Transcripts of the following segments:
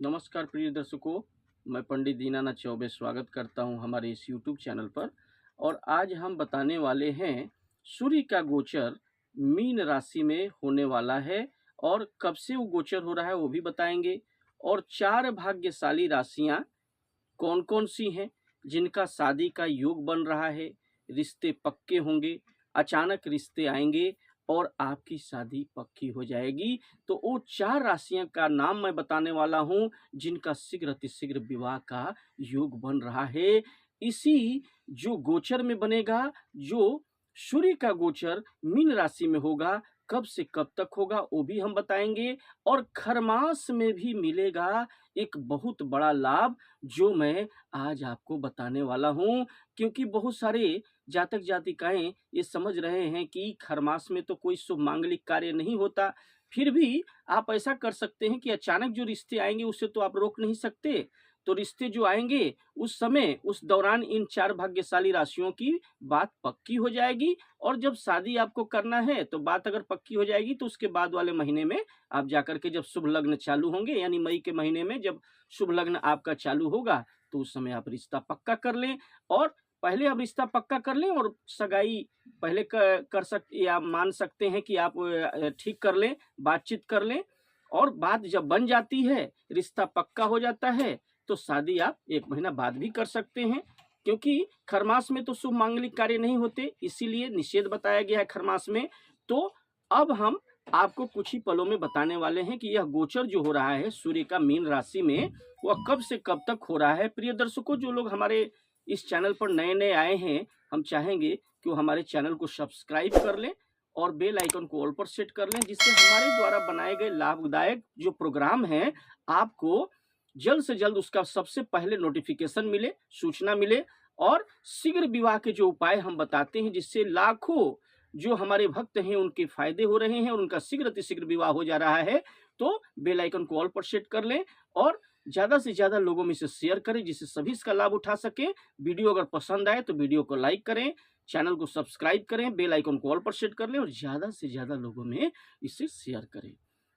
नमस्कार प्रिय दर्शकों, मैं पंडित दीनानाथ चौबे स्वागत करता हूं हमारे इस यूट्यूब चैनल पर। और आज हम बताने वाले हैं सूर्य का गोचर मीन राशि में होने वाला है और कब से वो गोचर हो रहा है वो भी बताएंगे। और 4 भाग्यशाली राशियां कौन-कौन सी हैं जिनका शादी का योग बन रहा है, रिश्ते पक्के होंगे, अचानक रिश्ते आएँगे और आपकी शादी पक्की हो जाएगी। तो वो 4 राशियों का नाम मैं बताने वाला हूँ जिनका शीघ्र अतिशीघ्र विवाह का योग बन रहा है। इसी जो गोचर में बनेगा, जो सूर्य का गोचर मीन राशि में होगा, कब से कब तक होगा वो भी हम बताएँगे। और खरमास में भी मिलेगा एक बहुत बड़ा लाभ जो मैं आज आपको बताने वाला हूँ। क्योंकि बहुत सारे जातक जातिकाएँ ये समझ रहे हैं कि खरमास में तो कोई शुभ मांगलिक कार्य नहीं होता। फिर भी आप ऐसा कर सकते हैं कि अचानक जो रिश्ते आएँगे उसे तो आप रोक नहीं सकते। तो रिश्ते जो आएँगे उस समय, उस दौरान इन 4 भाग्यशाली राशियों की बात पक्की हो जाएगी। और जब शादी आपको करना है तो बात अगर पक्की हो जाएगी तो उसके बाद वाले महीने में आप जाकर के जब शुभ लग्न चालू होंगे, यानी मई के महीने में जब शुभ लग्न आपका चालू होगा तो उस समय आप रिश्ता पक्का कर लें। और पहले आप रिश्ता पक्का कर लें और सगाई पहले कर सकते या मान सकते हैं कि आप ठीक कर लें, बातचीत कर लें। और बात जब बन जाती है, रिश्ता पक्का हो जाता है, तो शादी आप 1 महीना बाद भी कर सकते हैं। क्योंकि खरमास में तो शुभ मांगलिक कार्य नहीं होते, इसीलिए निषेध बताया गया है खरमास में। तो अब हम आपको कुछ ही पलों में बताने वाले हैं कि यह गोचर जो हो रहा है सूर्य का मीन राशि में, वह कब से कब तक हो रहा है। प्रिय दर्शकों, जो लोग हमारे इस चैनल पर नए-नए आए हैं, हम चाहेंगे कि वो हमारे चैनल को सब्सक्राइब कर लें और बेल आइकन को ऑल पर सेट कर लें, जिससे हमारे द्वारा बनाए गए लाभदायक जो प्रोग्राम हैं, आपको जल्द से जल्द उसका सबसे पहले नोटिफिकेशन मिले, सूचना मिले। और शीघ्र विवाह के जो उपाय हम बताते हैं, जिससे लाखों जो हमारे भक्त हैं उनके फायदे हो रहे हैं और उनका शीघ्र अतिशीघ्र विवाह हो जा रहा है। तो बेल आइकन को ऑल पर सेट कर लें और ज़्यादा से ज़्यादा लोगों में इसे शेयर करें, जिससे सभी इसका लाभ उठा सकें। वीडियो अगर पसंद आए तो वीडियो को लाइक करें, चैनल को सब्सक्राइब करें, बेल आइकन को ऑल पर सेट कर लें और ज़्यादा से ज़्यादा लोगों में इसे शेयर करें।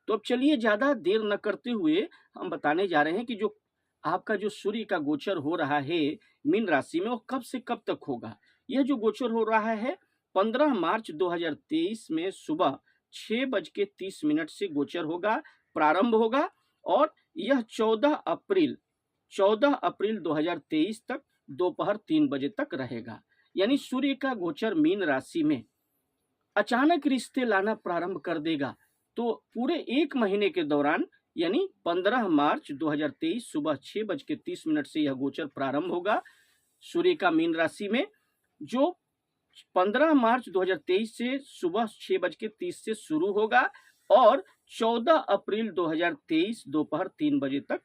तो अब चलिए ज़्यादा देर न करते हुए हम बताने जा रहे हैं कि जो आपका जो सूर्य का गोचर हो रहा है मीन राशि में, वो कब से कब तक होगा। यह जो गोचर हो रहा है 15 मार्च 2023 में सुबह 6:30 से गोचर होगा, प्रारंभ होगा। और यह 14 अप्रैल 2023 तक दोपहर 3 बजे तक रहेगा। यानी सूर्य का गोचर मीन राशि में अचानक रिश्ते लाना प्रारंभ कर देगा। तो पूरे 1 महीने के दौरान, यानी 15 मार्च 2023 सुबह 6:30 से यह गोचर प्रारंभ होगा सूर्य का मीन राशि में, जो 15 मार्च 2023 से सुबह 6:30 से शुरू होगा और 14 अप्रैल 2023 दोपहर 3 बजे तक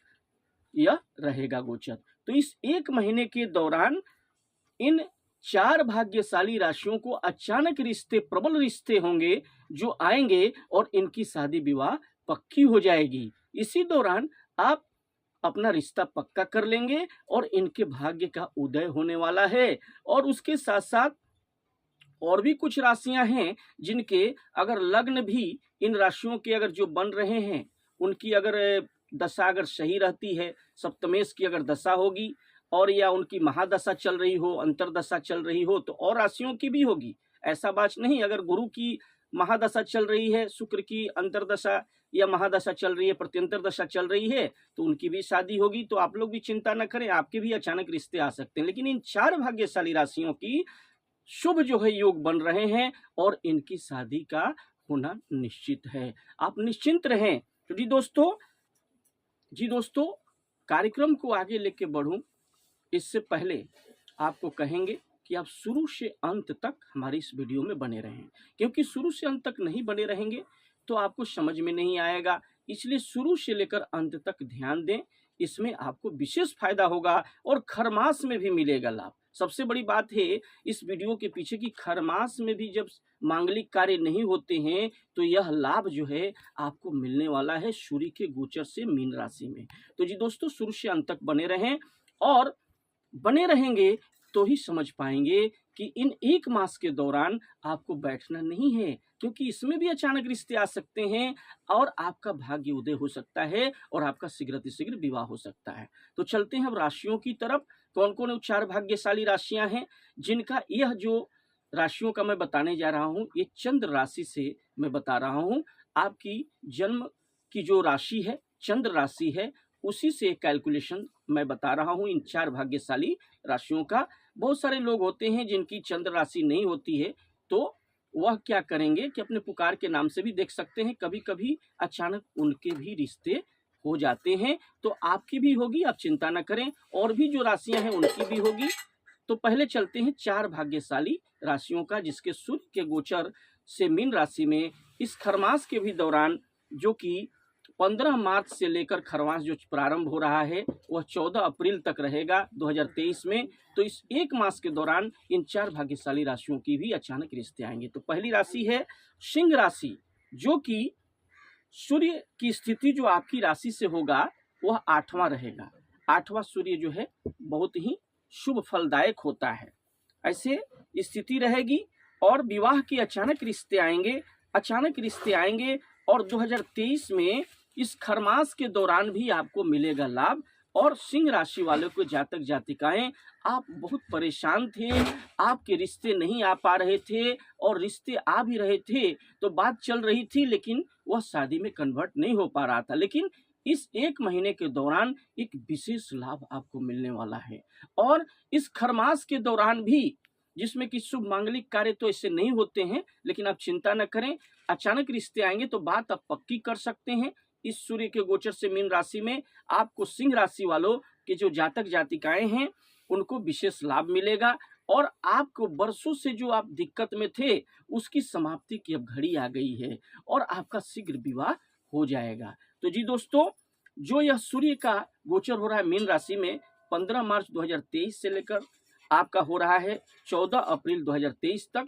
यह रहेगा गोचर। तो इस 1 महीने के दौरान इन 4 भाग्यशाली राशियों को अचानक रिश्ते, प्रबल रिश्ते होंगे जो आएंगे और इनकी शादी विवाह पक्की हो जाएगी। इसी दौरान आप अपना रिश्ता पक्का कर लेंगे और इनके भाग्य का उदय होने वाला है। और उसके साथ साथ और भी कुछ राशियां हैं जिनके अगर लग्न भी इन राशियों के अगर जो बन रहे हैं, उनकी अगर दशा अगर सही रहती है, सप्तमेश की अगर दशा होगी और या उनकी महादशा चल रही हो, अंतरदशा चल रही हो, तो और राशियों की भी होगी। ऐसा बात नहीं, अगर गुरु की महादशा चल रही है, शुक्र की अंतरदशा या महादशा चल रही है, प्रत्यंतर दशा चल रही है, तो उनकी भी शादी होगी। तो आप लोग भी चिंता न करें, आपके भी अचानक रिश्ते आ सकते हैं। लेकिन इन 4 भाग्यशाली राशियों की शुभ जो है योग बन रहे हैं और इनकी शादी का होना निश्चित है। आप निश्चिंत रहें। तो जी दोस्तों, कार्यक्रम को आगे लेके बढ़ूं इससे पहले आपको कहेंगे कि आप शुरू से अंत तक हमारी इस वीडियो में बने रहें, क्योंकि शुरू से अंत तक नहीं बने रहेंगे तो आपको समझ में नहीं आएगा। इसलिए शुरू से लेकर अंत तक ध्यान दें, इसमें आपको विशेष फायदा होगा और खरमास में भी मिलेगा लाभ। सबसे बड़ी बात है इस वीडियो के पीछे की खरमास में भी जब मांगलिक कार्य नहीं होते हैं तो यह लाभ जो है आपको मिलने वाला है सूर्य के गोचर से मीन राशि में। तो जी दोस्तों, शुरू से अंत तक बने रहें और बने रहेंगे तो ही समझ पाएंगे कि इन 1 मास के दौरान आपको बैठना नहीं है, क्योंकि इसमें भी अचानक रिश्ते आ सकते हैं और आपका भाग्य उदय हो सकता है और आपका शीघ्रातिशीघ्र विवाह हो सकता है। तो चलते हैं अब राशियों की तरफ। कौन-कौन वो 4 भाग्यशाली राशियाँ हैं, जिनका यह जो राशियों का मैं बताने जा रहा हूँ, ये चंद्र राशि से मैं बता रहा हूँ। आपकी जन्म की जो राशि है, चंद्र राशि है, उसी से कैलकुलेशन मैं बता रहा हूँ इन 4 भाग्यशाली राशियों का। बहुत सारे लोग होते हैं जिनकी चंद्र राशि नहीं होती है, तो वह क्या करेंगे कि अपने पुकार के नाम से भी देख सकते हैं। कभी-कभी अचानक उनके भी रिश्ते हो जाते हैं, तो आपकी भी होगी, आप चिंता न करें, और भी जो राशियाँ हैं उनकी भी होगी। तो पहले चलते हैं 4 भाग्यशाली राशियों का, जिसके सूर्य के गोचर से मीन राशि में इस खरमास के भी दौरान, जो कि 15 मार्च से लेकर खरमास जो प्रारंभ हो रहा है वह 14 अप्रैल तक रहेगा 2023 में। तो इस 1 मास के दौरान इन 4 भाग्यशाली राशियों की भी अचानक रिश्ते आएंगे। तो पहली राशि है सिंह राशि, जो कि सूर्य की स्थिति जो आपकी राशि से होगा वह 8वां रहेगा। 8वां सूर्य जो है बहुत ही शुभ फलदायक होता है। ऐसे स्थिति रहेगी और विवाह के अचानक रिश्ते आएंगे, अचानक रिश्ते आएंगे। और 2023 में इस खरमास के दौरान भी आपको मिलेगा लाभ। और सिंह राशि वालों को जातक जातिकाएं, आप बहुत परेशान थे, आपके रिश्ते नहीं आ पा रहे थे, और रिश्ते आ भी रहे थे तो बात चल रही थी, लेकिन वह शादी में कन्वर्ट नहीं हो पा रहा था। लेकिन इस 1 महीने के दौरान एक विशेष लाभ आपको मिलने वाला है। और इस खरमास के दौरान भी, जिसमें कि शुभ मांगलिक कार्य तो ऐसे नहीं होते हैं, लेकिन आप चिंता न करें, अचानक रिश्ते आएंगे तो बात आप पक्की कर सकते हैं। इस सूर्य के गोचर से मीन राशि में आपको सिंह राशि वालों के जो जातक जातिकाएं हैं उनको विशेष लाभ मिलेगा, और आपको वर्षों से जो आप दिक्कत में थे उसकी समाप्ति की अब घड़ी आ गई है और आपका शीघ्र विवाह हो जाएगा। तो जी दोस्तों, जो यह सूर्य का गोचर हो रहा है मीन राशि में 15 मार्च 2023 से लेकर आपका हो रहा है 14 अप्रैल 2023 तक,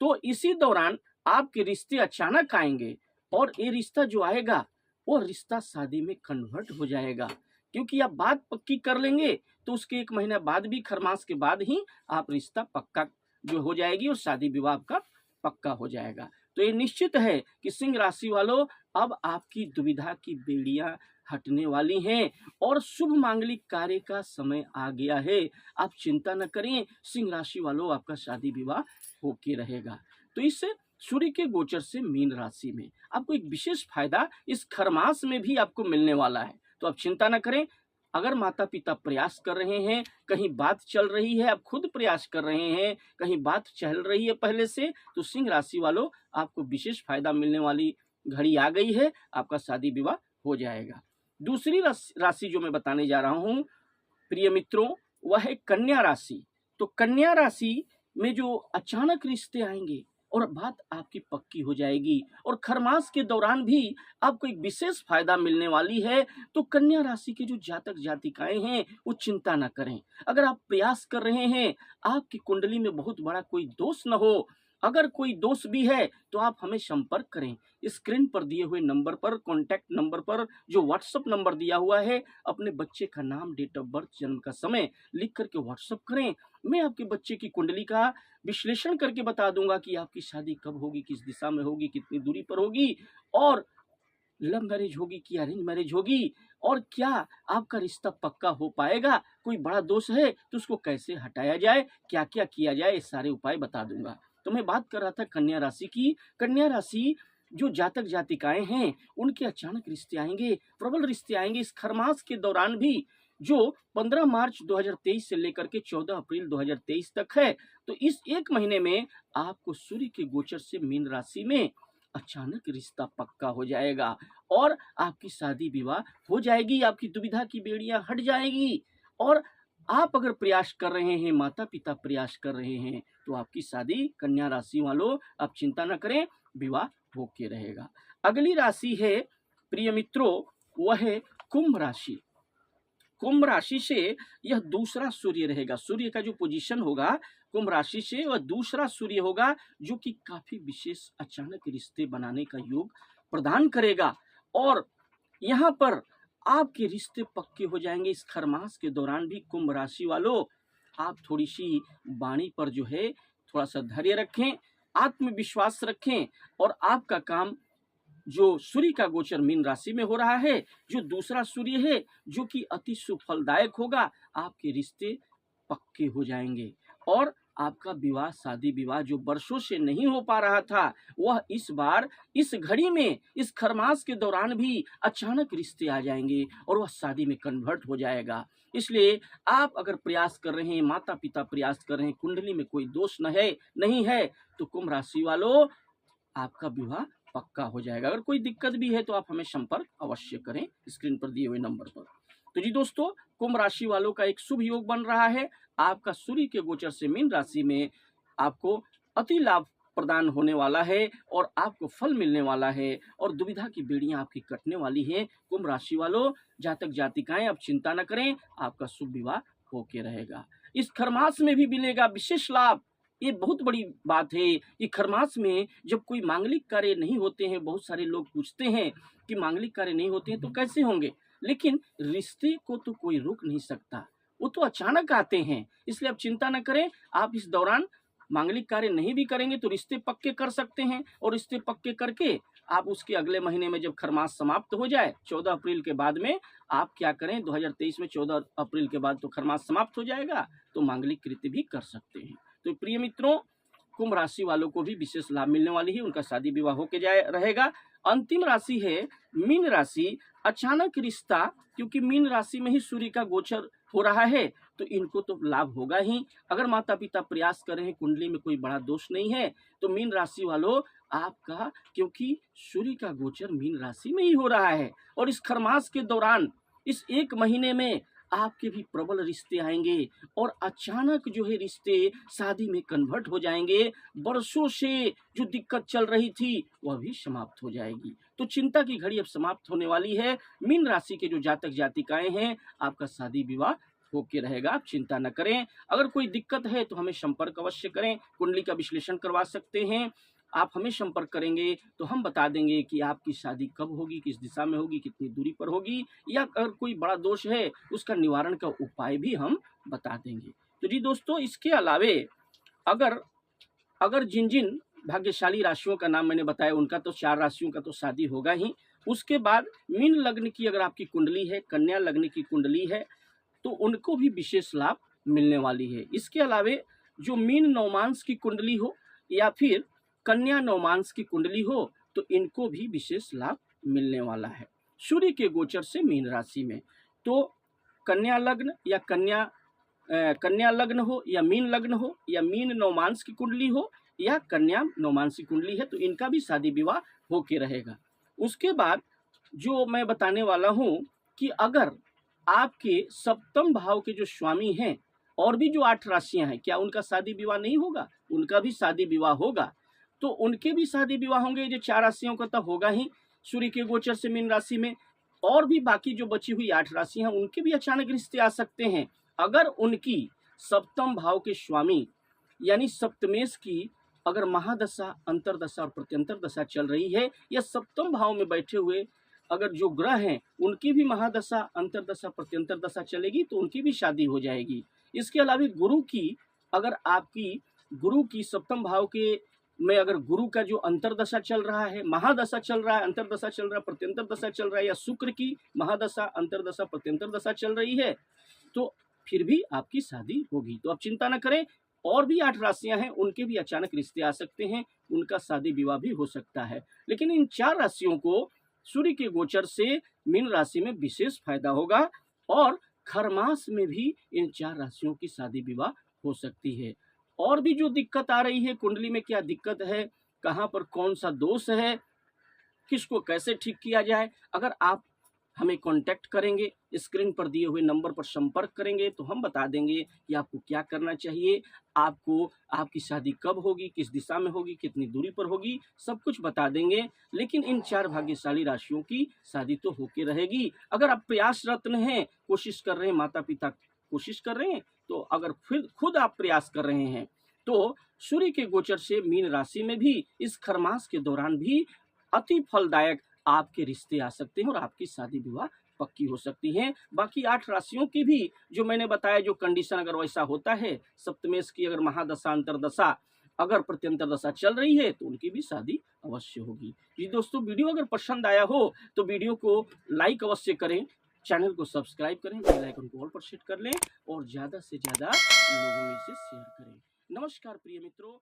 तो इसी दौरान आपके रिश्ते अचानक आएंगे, और ये रिश्ता जो आएगा वो रिश्ता शादी में कन्वर्ट हो जाएगा, क्योंकि आप बात पक्की कर लेंगे तो उसके 1 महीना बाद भी, खरमास के बाद ही आप रिश्ता पक्का जो हो जाएगी और शादी विवाह का पक्का हो जाएगा। तो ये निश्चित है कि सिंह राशि वालों, अब आपकी दुविधा की बेड़ियां हटने वाली हैं और शुभ मांगलिक कार्य का समय आ गया है। आप चिंता न करें सिंह राशि वालों, आपका शादी विवाह होके रहेगा। तो इस सूर्य के गोचर से मीन राशि में आपको एक विशेष फायदा इस खरमास में भी आपको मिलने वाला है। तो आप चिंता न करें। अगर माता पिता प्रयास कर रहे हैं, कहीं बात चल रही है, आप खुद प्रयास कर रहे हैं, कहीं बात चल रही है पहले से, तो सिंह राशि वालों आपको विशेष फायदा मिलने वाली घड़ी आ गई है, आपका शादी विवाह हो जाएगा। दूसरी राशि जो मैं बताने जा रहा हूँ प्रिय मित्रों, वह है कन्या राशि। तो कन्या राशि में जो अचानक रिश्ते आएंगे और बात आपकी पक्की हो जाएगी, और खरमास के दौरान भी आपको एक विशेष फायदा मिलने वाली है। तो कन्या राशि के जो जातक जातिकाएं हैं वो चिंता न करें। अगर आप प्रयास कर रहे हैं, आपकी कुंडली में बहुत बड़ा कोई दोष न हो, अगर कोई दोष भी है तो आप हमें संपर्क करें। स्क्रीन पर दिए हुए नंबर पर, कॉन्टैक्ट नंबर पर, जो व्हाट्सएप नंबर दिया हुआ है, अपने बच्चे का नाम, डेट ऑफ बर्थ, जन्म का समय लिख करके व्हाट्सएप करें। मैं आपके बच्चे की कुंडली का विश्लेषण करके बता दूंगा कि आपकी शादी कब होगी, किस दिशा में होगी, कितनी दूरी पर होगी, और लव मैरिज होगी कि अरेंज मैरिज होगी, और क्या आपका रिश्ता पक्का हो पाएगा, कोई बड़ा दोष है तो उसको कैसे हटाया जाए, क्या क्या किया जाए, ये सारे उपाय बता दूंगा। तो मैं बात कर रहा था कन्या राशि की। कन्या राशि जो जातक जातिकाएं हैं उनके अचानक रिश्ते आएंगे, प्रबल रिश्ते आएंगे इस खरमास के दौरान भी, जो 15 मार्च 2023 से लेकर के 14 अप्रैल 2023 तक है। तो इस 1 महीने में आपको सूर्य के गोचर से मीन राशि में अचानक रिश्ता पक्का हो जाएगा और आपकी शादी विवाह हो जाएगी, आपकी दुविधा की बेड़ियां हट जाएगी। और आप अगर प्रयास कर रहे हैं, माता पिता प्रयास कर रहे हैं, तो आपकी शादी, कन्या राशि वालों आप चिंता न करें, विवाह होके रहेगा। अगली राशि है प्रिय मित्रों, वह है कुंभ राशि। कुंभ राशि से यह दूसरा सूर्य रहेगा। सूर्य का जो पोजीशन होगा कुंभ राशि से वह दूसरा सूर्य होगा, जो कि काफी विशेष अचानक रिश्ते बनाने का योग प्रदान करेगा। और यहाँ पर आपके रिश्ते पक्के हो जाएंगे इस खरमास के दौरान भी कुंभ राशि वालों। आप थोड़ी सी वाणी पर जो है थोड़ा सा धैर्य रखें, आत्मविश्वास रखें और आपका काम जो सूर्य का गोचर मीन राशि में हो रहा है, जो दूसरा सूर्य है जो कि अति सुफलदायक होगा, आपके रिश्ते पक्के हो जाएंगे और आपका विवाह शादी विवाह जो वर्षों से नहीं हो पा रहा था, वह इस बार इस घड़ी में इस खरमास के दौरान भी अचानक रिश्ते आ जाएंगे और वह शादी में कन्वर्ट हो जाएगा। इसलिए आप अगर प्रयास कर रहे हैं, माता पिता प्रयास कर रहे हैं, कुंडली में कोई दोष नहीं है, तो कुंभ राशि वालों आपका विवाह पक्का हो जाएगा। अगर कोई दिक्कत भी है तो आप हमें संपर्क अवश्य करें स्क्रीन पर दिए हुए नंबर पर। तो जी दोस्तों, कुंभ राशि वालों का एक शुभ योग बन रहा है। आपका सूर्य के गोचर से मीन राशि में आपको अति लाभ प्रदान होने वाला है और आपको फल मिलने वाला है और दुविधा की बेड़ियां आपकी कटने वाली हैं। कुंभ राशि वालों, जातक जातिकाएं आप चिंता न करें, आपका शुभ विवाह होके रहेगा। इस खरमास में भी मिलेगा विशेष लाभ। ये बहुत बड़ी बात है। ये खरमास में जब कोई मांगलिक कार्य नहीं होते हैं, बहुत सारे लोग पूछते हैं कि मांगलिक कार्य नहीं होते हैं तो कैसे होंगे, लेकिन रिश्ते को तो कोई रोक नहीं सकता, वो तो अचानक आते हैं। इसलिए आप चिंता न करें, आप इस दौरान मांगलिक कार्य नहीं भी करेंगे तो रिश्ते पक्के कर सकते हैं और रिश्ते पक्के करके आप उसके अगले महीने में जब खरमास समाप्त हो जाए 14 अप्रैल के बाद में आप क्या करें, 2023 में 14 अप्रैल के बाद तो खरमास समाप्त हो जाएगा, तो मांगलिक कृत्य भी कर सकते हैं। तो प्रिय मित्रों, कुंभ राशि वालों को भी विशेष लाभ मिलने वाली है, उनका शादी विवाह होके जाए रहेगा। अंतिम राशि है मीन राशि। अचानक रिश्ता, क्योंकि मीन राशि में ही सूर्य का गोचर हो रहा है तो इनको तो लाभ होगा ही। अगर माता पिता प्रयास कर रहे हैं, कुंडली में कोई बड़ा दोष नहीं है, तो मीन राशि वालों आपका, क्योंकि सूर्य का गोचर मीन राशि में ही हो रहा है और इस खरमास के दौरान इस एक महीने में आपके भी प्रबल रिश्ते आएंगे और अचानक जो है रिश्ते शादी में कन्वर्ट हो जाएंगे। वर्षों से जो दिक्कत चल रही थी वह भी समाप्त हो जाएगी। तो चिंता की घड़ी अब समाप्त होने वाली है। मीन राशि के जो जातक जातिकाएं हैं, आपका शादी विवाह होके रहेगा, आप चिंता न करें। अगर कोई दिक्कत है तो हमें संपर्क अवश्य करें, कुंडली का विश्लेषण करवा सकते हैं। आप हमें संपर्क करेंगे तो हम बता देंगे कि आपकी शादी कब होगी, किस दिशा में होगी, कितनी दूरी पर होगी, या अगर कोई बड़ा दोष है उसका निवारण का उपाय भी हम बता देंगे। तो जी दोस्तों, इसके अलावे अगर अगर जिन जिन भाग्यशाली राशियों का नाम मैंने बताया, उनका तो 4 राशियों का तो शादी होगा ही। उसके बाद मीन लग्न की अगर आपकी कुंडली है, कन्या लग्न की कुंडली है, तो उनको भी विशेष लाभ मिलने वाली है। इसके अलावे जो मीन नवमांस की कुंडली हो या फिर कन्या नवमांस की कुंडली हो, तो इनको भी विशेष लाभ मिलने वाला है सूर्य के गोचर से मीन राशि में। तो कन्या लग्न या कन्या लग्न हो या मीन नवमांस की कुंडली हो या कन्या नवमांस की कुंडली है, तो इनका भी शादी विवाह होके रहेगा। उसके बाद जो मैं बताने वाला हूँ कि अगर आपके सप्तम भाव के जो स्वामी हैं और भी जो 8 राशियां हैं, क्या उनका शादी विवाह नहीं होगा? उनका भी शादी विवाह होगा। तो उनके भी शादी विवाह होंगे। जो 4 राशियों का तो होगा ही सूर्य के गोचर से मीन राशि में, और भी बाकी जो बची हुई 8 राशियां हैं उनके भी अचानक रिश्ते आ सकते हैं। अगर उनकी सप्तम भाव के स्वामी यानी सप्तमेश की अगर महादशा, अंतरदशा और प्रत्यंतर दशा चल रही है, या सप्तम भाव में बैठे हुए अगर जो ग्रह हैं उनकी भी महादशा, अंतरदशा, प्रत्यंतर दशा चलेगी तो उनकी भी शादी हो जाएगी। इसके अलावा गुरु की, अगर आपकी गुरु की सप्तम भाव के में अगर गुरु का जो अंतरदशा चल रहा है, महादशा चल रहा है, अंतरदशा चल रहा है, प्रत्यंतर दशा चल रहा है, या शुक्र की महादशा, अंतरदशा, प्रत्यंतर दशा चल रही है, तो फिर भी आपकी शादी होगी। तो आप चिंता न करें। और भी 8 राशियां हैं, उनके भी अचानक रिश्ते आ सकते हैं, उनका शादी विवाह भी हो सकता है। लेकिन इन 4 राशियों को सूर्य के गोचर से मीन राशि में विशेष फायदा होगा और खरमास में भी इन 4 राशियों की शादी विवाह हो सकती है। और भी जो दिक्कत आ रही है, कुंडली में क्या दिक्कत है, कहाँ पर कौन सा दोष है, किसको कैसे ठीक किया जाए, अगर आप हमें कांटेक्ट करेंगे, स्क्रीन पर दिए हुए नंबर पर संपर्क करेंगे, तो हम बता देंगे कि आपको क्या करना चाहिए, आपको आपकी शादी कब होगी, किस दिशा में होगी, कितनी दूरी पर होगी, सब कुछ बता देंगे। लेकिन इन 4 भाग्यशाली राशियों की शादी तो होके रहेगी। अगर आप प्रयासरत हैं, कोशिश कर रहे हैं, माता पिता कोशिश कर रहे हैं, तो अगर फिर खुद आप प्रयास कर रहे हैं, तो सूर्य के गोचर से मीन राशि में भी इस खरमास के दौरान भी अति फलदायक आपके रिश्ते आ सकते हैं और आपकी शादी विवाह पक्की हो सकती हैं। बाकी 8 राशियों की भी जो मैंने बताया जो कंडीशन अगर वैसा होता है, सप्तमेश की अगर महादशा अंतरदशा अगर प्रत्यंतर दशा चल रही है तो उनकी भी शादी अवश्य होगी। जी दोस्तों, वीडियो अगर पसंद आया हो तो वीडियो को लाइक अवश्य करें, चैनल को सब्सक्राइब करें, बेल आइकन को ऑल पर सेट कर लें और ज़्यादा से ज़्यादा लोगों में इसे शेयर करें। नमस्कार प्रिय मित्रों।